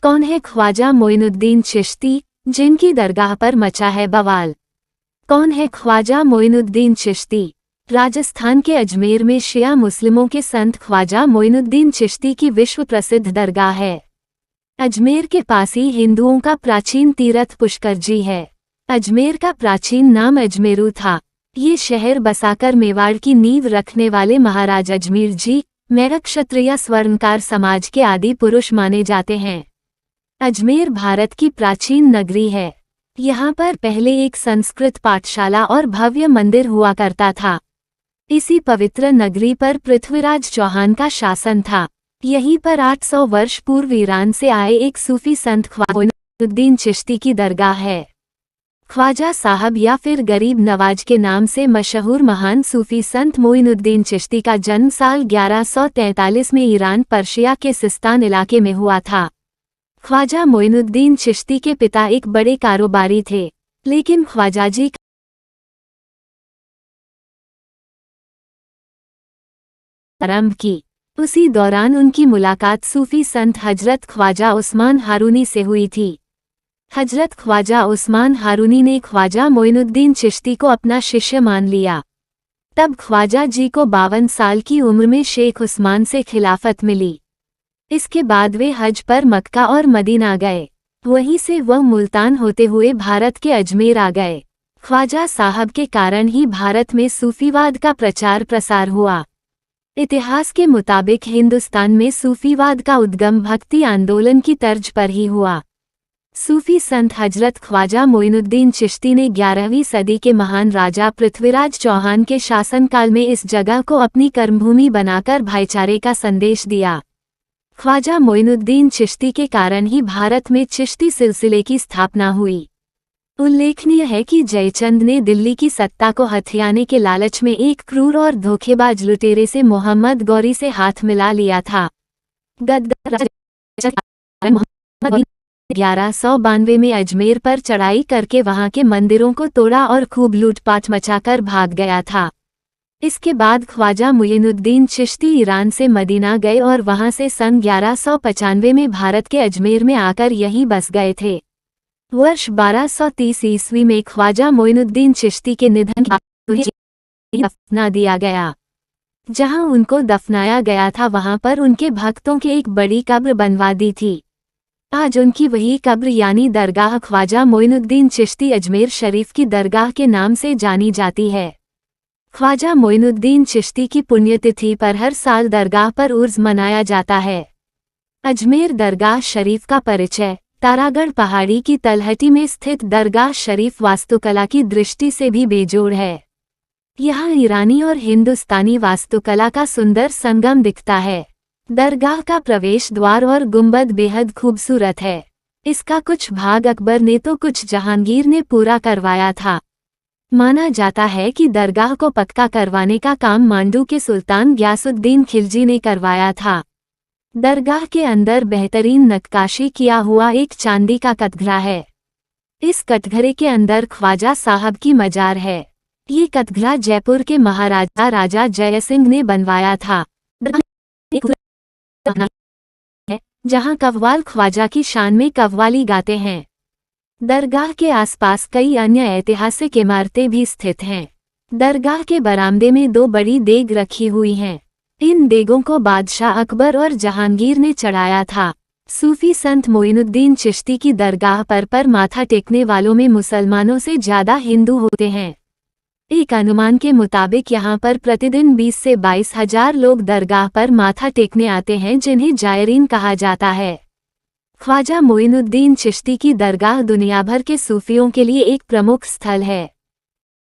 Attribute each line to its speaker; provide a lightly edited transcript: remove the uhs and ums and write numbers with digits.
Speaker 1: कौन है ख्वाजा मोइनुद्दीन चिश्ती, जिनकी दरगाह पर मचा है बवाल? कौन है ख्वाजा मोइनुद्दीन चिश्ती? राजस्थान के अजमेर में शिया मुस्लिमों के संत ख्वाजा मोइनुद्दीन चिश्ती की विश्व प्रसिद्ध दरगाह है। अजमेर के पास ही हिंदुओं का प्राचीन तीर्थ पुष्कर जी है। अजमेर का प्राचीन नाम अजमेरू था। ये शहर बसाकर मेवाड़ की नींव रखने वाले महाराज अजमेर जी मेरठ क्षत्रिय स्वर्णकार समाज के आदि पुरुष माने जाते हैं। अजमेर भारत की प्राचीन नगरी है। यहाँ पर पहले एक संस्कृत पाठशाला और भव्य मंदिर हुआ करता था। इसी पवित्र नगरी पर पृथ्वीराज चौहान का शासन था। यहीं पर 800 वर्ष पूर्व ईरान से आए एक सूफी संत ख्वाजा मोइनुद्दीन चिश्ती की दरगाह है। ख्वाजा साहब या फिर गरीब नवाज के नाम से मशहूर महान सूफी संत मोइनुद्दीन चिश्ती का जन्म साल 1143 में ईरान पर्शिया के सिस्तान इलाके में हुआ था। ख्वाजा मोइनुद्दीन चिश्ती के पिता एक बड़े कारोबारी थे, लेकिन ख्वाजा जी आरंभ की। उसी दौरान उनकी मुलाकात सूफी संत हजरत ख्वाजा उस्मान हारूनी से हुई थी। हजरत ख्वाजा उस्मान हारूनी ने ख्वाजा मोइनुद्दीन चिश्ती को अपना शिष्य मान लिया। तब ख्वाजा जी को 52 साल की उम्र में शेख उस्मान से खिलाफत मिली। इसके बाद वे हज पर मक्का और मदीना गए। वहीं से वह मुल्तान होते हुए भारत के अजमेर आ गए। ख्वाजा साहब के कारण ही भारत में सूफीवाद का प्रचार प्रसार हुआ। इतिहास के मुताबिक हिंदुस्तान में सूफीवाद का उद्गम भक्ति आंदोलन की तर्ज पर ही हुआ। सूफी संत हजरत ख्वाजा मोइनुद्दीन चिश्ती ने 11वीं सदी के महान राजा पृथ्वीराज चौहान के शासनकाल में इस जगह को अपनी कर्मभूमि बनाकर भाईचारे का संदेश दिया। ख्वाजा मोइनुद्दीन चिश्ती के कारण ही भारत में चिश्ती सिलसिले की स्थापना हुई। उल्लेखनीय है कि जयचंद ने दिल्ली की सत्ता को हथियाने के लालच में एक क्रूर और धोखेबाज लुटेरे से मोहम्मद गौरी से हाथ मिला लिया था। गद्दार 1192 में अजमेर पर चढ़ाई करके वहां के मंदिरों को तोड़ा और खूब लूटपाट मचाकर भाग गया था। इसके बाद ख्वाजा मोइनुद्दीन चिश्ती ईरान से मदीना गए और वहां से सन 1195 में भारत के अजमेर में आकर यहीं बस गए थे। वर्ष 1230 ईस्वी में ख्वाजा मोइनुद्दीन चिश्ती के निधन के दफना दिया गया। जहां उनको दफनाया गया था वहां पर उनके भक्तों के एक बड़ी कब्र बनवा दी थी। आज उनकी वही कब्र यानी दरगाह ख्वाजा मोइनुद्दीन चिश्ती अजमेर शरीफ की दरगाह के नाम से जानी जाती है। ख्वाजा मोइनुद्दीन चिश्ती की पुण्यतिथि पर हर साल दरगाह पर उर्स मनाया जाता है। अजमेर दरगाह शरीफ का परिचय। तारागढ़ पहाड़ी की तलहटी में स्थित दरगाह शरीफ वास्तुकला की दृष्टि से भी बेजोड़ है। यहाँ ईरानी और हिंदुस्तानी वास्तुकला का सुंदर संगम दिखता है। दरगाह का प्रवेश द्वार और गुंबद बेहद खूबसूरत है। इसका कुछ भाग अकबर ने तो कुछ जहांगीर ने पूरा करवाया था। माना जाता है कि दरगाह को पक्का करवाने का काम मांडू के सुल्तान ग्यासुद्दीन खिलजी ने करवाया था। दरगाह के अंदर बेहतरीन नक्काशी किया हुआ एक चांदी का कटघरा है। इस कटघरे के अंदर ख्वाजा साहब की मजार है। ये कटघरा जयपुर के महाराजा राजा जयसिंह ने बनवाया था, जहां कव्वाल ख्वाजा की शान में कव्वाली गाते हैं। दरगाह के आसपास कई अन्य ऐतिहासिक इमारतें भी स्थित हैं। दरगाह के बरामदे में 2 बड़ी देग रखी हुई हैं। इन देगों को बादशाह अकबर और जहांगीर ने चढ़ाया था। सूफी संत मोइनुद्दीन चिश्ती की दरगाह पर माथा टेकने वालों में मुसलमानों से ज्यादा हिंदू होते हैं। एक अनुमान के मुताबिक यहाँ पर प्रतिदिन 20 से 22 हजार लोग दरगाह पर माथा टेकने आते हैं, जिन्हें जायरीन कहा जाता है। ख्वाजा मोइनुद्दीन चिश्ती की दरगाह दुनिया भर के सूफियों के लिए एक प्रमुख स्थल है।